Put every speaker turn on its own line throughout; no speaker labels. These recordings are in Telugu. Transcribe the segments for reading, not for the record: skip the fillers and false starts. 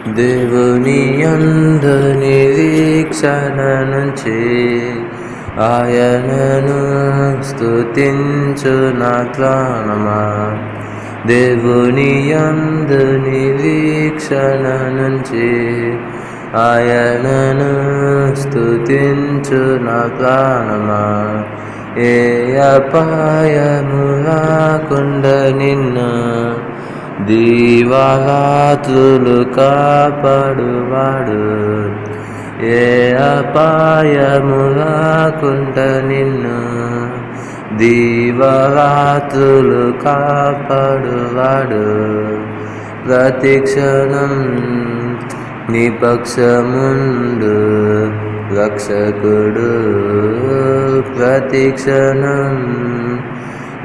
దేవుని యందు నిరీక్షణ నుంచి ఆయనను స్తుతించు నా ప్రాణమా. దేవుని యందు నిరీక్షణ నుంచి ఆయనను స్తుతించు నా ప్రాణమా. ఏ అపాయము రాకుండా నిన్ను దీవారాత్రులు కాపాడువాడు. ఏ అపాయము రాకుండా నిన్ను దీవారాత్రులు కాపాడువాడు. ప్రతిక్షణం నీ పక్షముండు రక్షకుడు. ప్రతిక్షణం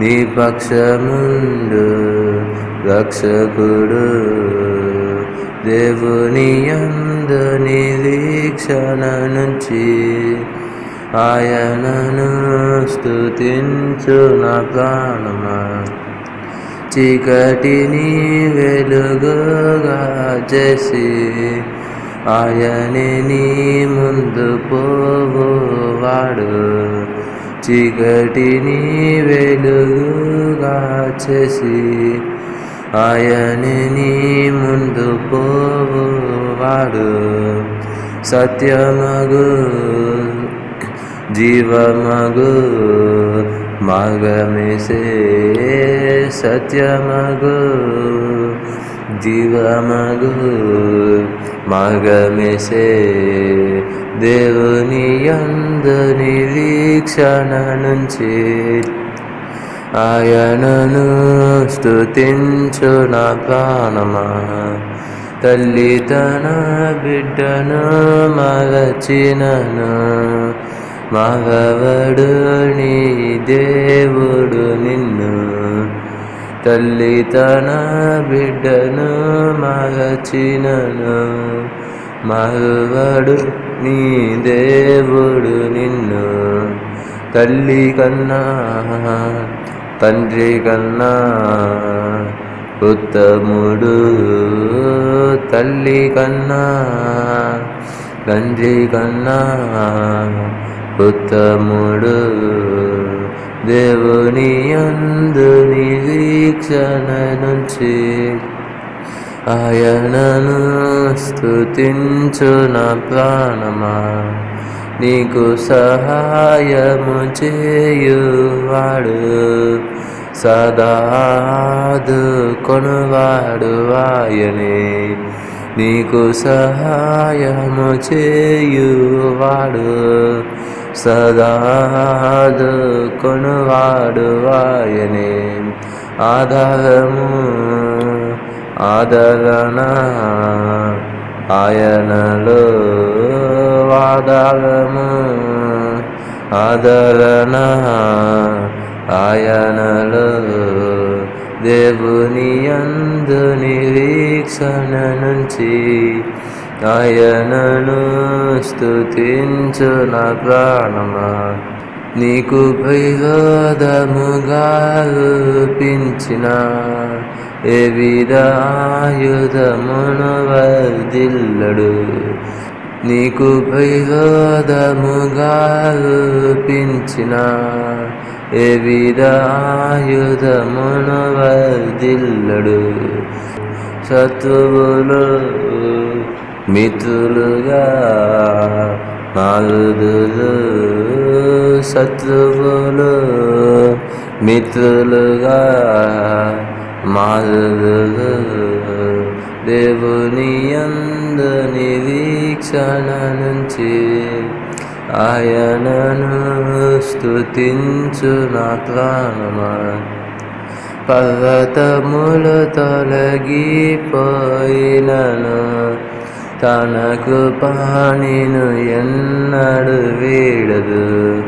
నీ పక్షముండు రక్షకుడు. దేవుని యందు నిరీక్షణ నుంచి ఆయనను స్తుతించు నా ప్రాణమా. చీకటిని వెలుగుగా చేసి ఆయనే నీ ముందు పోవువాడు. చీకటిని వెలుగుగా చేసి ఆయనే నీ ముందు పోవువాడు. సత్యమగు జీవమగు మార్గమేసే. సత్యమగు జీవమగు మార్గమేసే. దేవుని యందు నిరీక్షణ నుంచి ఆయనను స్తుతించు నా ప్రాణమా. తల్లి తన బిడ్డను మరచినను మగవడు నీ దేవుడు నిన్ను. తల్లి తన బిడ్డను మరచినను మరువడు నీ దేవుడు నిన్ను. తల్లి కన్నా తండ్రి కన్నా ఉత్తముడు. తల్లి కన్నా తండ్రి కన్నా ఉత్తముడు. దేవుని యందు నిరీక్షణ నుంచి ఆయనను స్తుతించు నా ప్రాణమా. నీకు సహాయము చేయువాడు సదా ఆదుకొనువాడు ఆయనే. నీకు సహాయము చేయువాడు సదా ఆదుకొనువాడు ఆయనే. ఆధారము ఆదరణ ఆయనలో. ఆధారము ఆదరణ ఆయనలో. దేవుని యందు నిరీక్షణ నుంచి ఆయనను స్తుతించు నా ప్రాణమా. నీకు విరోధముగా రూపించిన ఏ విధ ఆయుధమును వర్ధిల్లడు. నీకు విరోధముగా రూపించిన ఏ విధ ఆయుధమును వర్ధిల్లడు. శత్రువులు మిత్రులుగా మారుదురు. శత్రువులు మిత్రులుగా మారుదురు. దేవుని యందు నిరీక్షణ నుంచి ఆయనను స్తుతించు నా ప్రాణమా. పర్వతములు తొలగిపోయినను తన కృప నిన్ను ఎన్నడు వీడదు.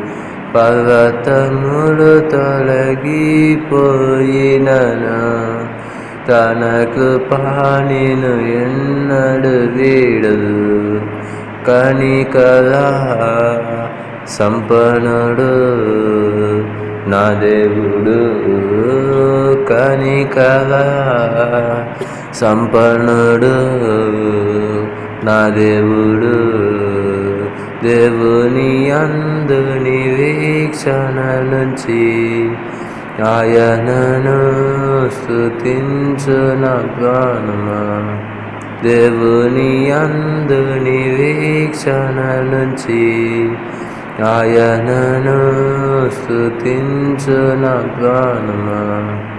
పర్వతములు తొలగిపోయినను తన కృప నిన్ను ఎన్నడు వీడదు. కనికర సంపన్నుడు నా దేవుడు. కనికర సంపన్నుడు నా దేవుడు. దేవుని యందు నిరీక్షణ నుంచి ఆయనను స్తుతించు నా ప్రాణమా. దేవుని యందు నిరీక్షణ నుంచి ఆయనను స్తుతించు నా ప్రాణమా.